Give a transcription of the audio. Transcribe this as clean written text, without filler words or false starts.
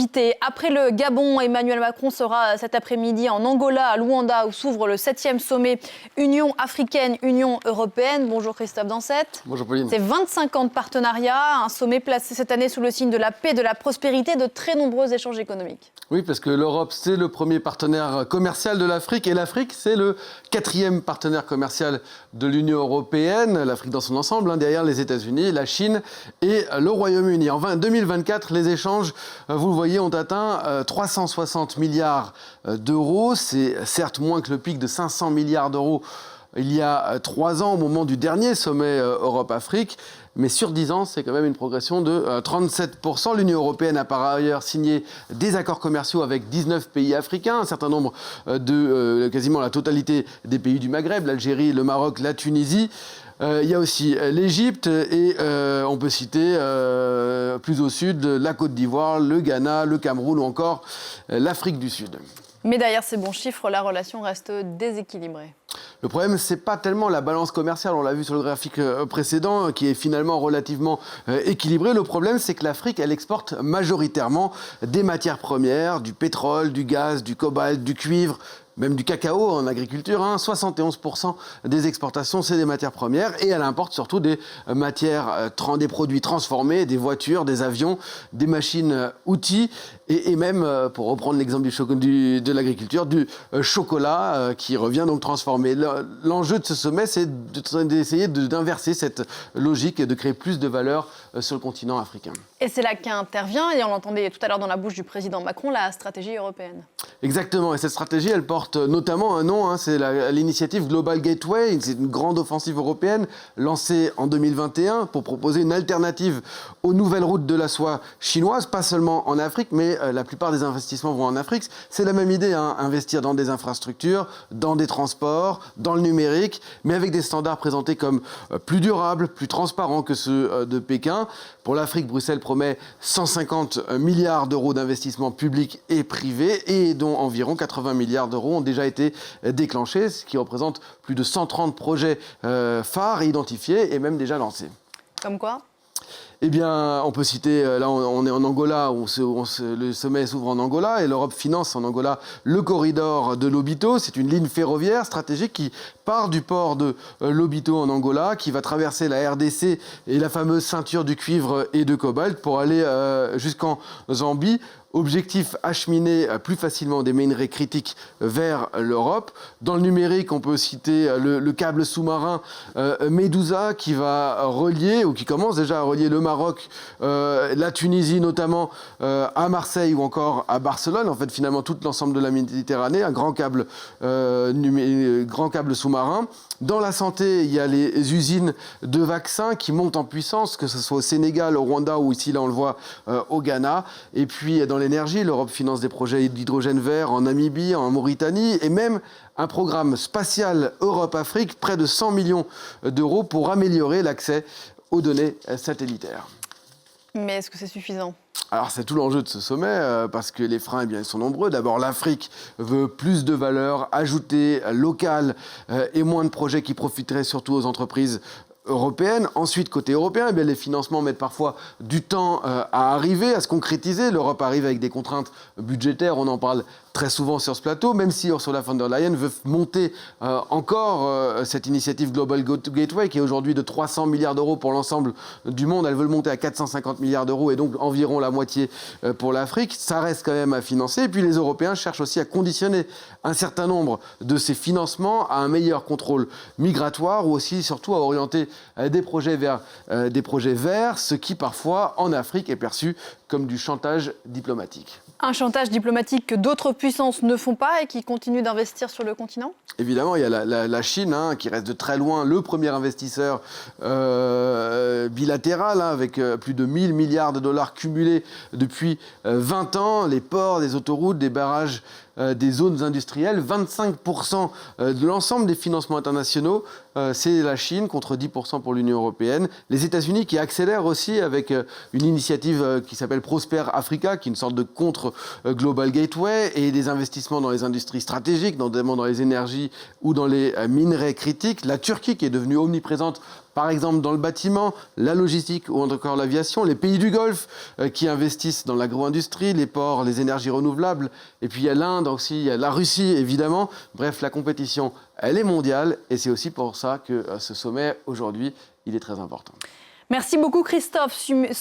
invités. Après le Gabon, Emmanuel Macron sera cet après-midi en Angola, à Luanda, où s'ouvre le 7e sommet Union africaine-Union européenne. Bonjour Christophe Dansette. Bonjour Pauline. C'est 25 ans de partenariat, un sommet placé cette année sous le signe de la paix, de la prospérité, de très nombreux échanges économiques. Oui, parce que l'Europe, c'est le premier partenaire commercial de l'Afrique et l'Afrique, c'est le 4e partenaire commercial de l'Union européenne, l'Afrique dans son ensemble, derrière les États-Unis, la Chine et le Royaume-Uni. En 2024, les échanges, vous le voyez, ont atteint 360 milliards d'euros. C'est certes moins que le pic de 500 milliards d'euros il y a 3 ans, au moment du dernier sommet Europe-Afrique. Mais sur 10 ans, c'est quand même une progression de 37%. L'Union européenne a par ailleurs signé des accords commerciaux avec 19 pays africains, un certain nombre quasiment la totalité des pays du Maghreb, l'Algérie, le Maroc, la Tunisie. Il y a aussi l'Égypte et on peut citer plus au sud la Côte d'Ivoire, le Ghana, le Cameroun ou encore l'Afrique du Sud. Mais derrière ces bons chiffres, la relation reste déséquilibrée. Le problème, c'est pas tellement la balance commerciale, on l'a vu sur le graphique précédent, qui est finalement relativement équilibrée. Le problème, c'est que l'Afrique, elle exporte majoritairement des matières premières, du pétrole, du gaz, du cobalt, du cuivre, même du cacao en agriculture. 71% des exportations, c'est des matières premières. Et elle importe surtout des matières, des produits transformés, des voitures, des avions, des machines, outils. Et même, pour reprendre l'exemple de l'agriculture, du chocolat qui revient donc transformé. L'enjeu de ce sommet, c'est d'essayer d'inverser cette logique et de créer plus de valeur sur le continent africain. Et c'est là qu'intervient, et on l'entendait tout à l'heure dans la bouche du président Macron, la stratégie européenne. Exactement, et cette stratégie, elle porte notamment un nom, c'est l'initiative Global Gateway. C'est une grande offensive européenne lancée en 2021 pour proposer une alternative aux nouvelles routes de la soie chinoises, pas seulement en Afrique, mais la plupart des investissements vont en Afrique. C'est la même idée, investir dans des infrastructures, dans des transports, dans le numérique, mais avec des standards présentés comme plus durables, plus transparents que ceux de Pékin. Pour l'Afrique, Bruxelles promet 150 milliards d'euros d'investissements publics et privés, et dont environ 80 milliards d'euros ont déjà été déclenchés, ce qui représente plus de 130 projets phares identifiés et même déjà lancés. Comme quoi ? Eh bien, on peut citer, là on est en Angola, le sommet s'ouvre en Angola et l'Europe finance en Angola le corridor de Lobito. C'est une ligne ferroviaire stratégique qui part du port de Lobito en Angola, qui va traverser la RDC et la fameuse ceinture du cuivre et de cobalt pour aller jusqu'en Zambie. Objectif, acheminer plus facilement des minerais critiques vers l'Europe. Dans le numérique, on peut citer le câble sous-marin Medusa qui va relier, ou qui commence déjà à relier le Maroc, la Tunisie notamment, à Marseille ou encore à Barcelone. En fait, finalement, tout l'ensemble de la Méditerranée, un grand câble sous-marin. Dans la santé, il y a les usines de vaccins qui montent en puissance, que ce soit au Sénégal, au Rwanda ou ici, là on le voit, au Ghana. Et puis dans l'énergie, l'Europe finance des projets d'hydrogène vert en Namibie, en Mauritanie, et même un programme spatial Europe-Afrique, près de 100 millions d'euros pour améliorer l'accès aux données satellitaires. Mais est-ce que c'est suffisant ? Alors c'est tout l'enjeu de ce sommet, parce que les freins, ils sont nombreux. D'abord, l'Afrique veut plus de valeur ajoutée locale et moins de projets qui profiteraient surtout aux entreprises européenne. Ensuite, côté européen, les financements mettent parfois du temps à arriver, à se concrétiser. L'Europe arrive avec des contraintes budgétaires, on en parle très souvent sur ce plateau, même si Ursula von der Leyen veut monter encore cette initiative Global Gateway, qui est aujourd'hui de 300 milliards d'euros pour l'ensemble du monde. Elle veut le monter à 450 milliards d'euros et donc environ la moitié pour l'Afrique. Ça reste quand même à financer. Et puis les Européens cherchent aussi à conditionner un certain nombre de ces financements à un meilleur contrôle migratoire, ou aussi surtout à orienter des projets vers des projets verts, ce qui parfois en Afrique est perçu comme du chantage diplomatique. Un chantage diplomatique que d'autres puissances ne font pas et qui continuent d'investir sur le continent ? Évidemment, il y a la Chine qui reste de très loin le premier investisseur bilatéral, avec plus de 1000 milliards de dollars cumulés depuis 20 ans. Les ports, les autoroutes, des barrages, des zones industrielles. 25% de l'ensemble des financements internationaux, c'est la Chine, contre 10% pour l'Union européenne. Les États-Unis qui accélèrent aussi avec une initiative qui s'appelle Prosper Africa, qui est une sorte de contre-Global Gateway, et des investissements dans les industries stratégiques, notamment dans les énergies ou dans les minerais critiques. La Turquie, qui est devenue omniprésente, par exemple dans le bâtiment, la logistique ou encore l'aviation, les pays du Golfe qui investissent dans l'agro-industrie, les ports, les énergies renouvelables, et puis il y a l'Inde aussi, il y a la Russie évidemment. Bref, la compétition, elle est mondiale et c'est aussi pour ça que ce sommet aujourd'hui, il est très important. Merci beaucoup Christophe Sommet.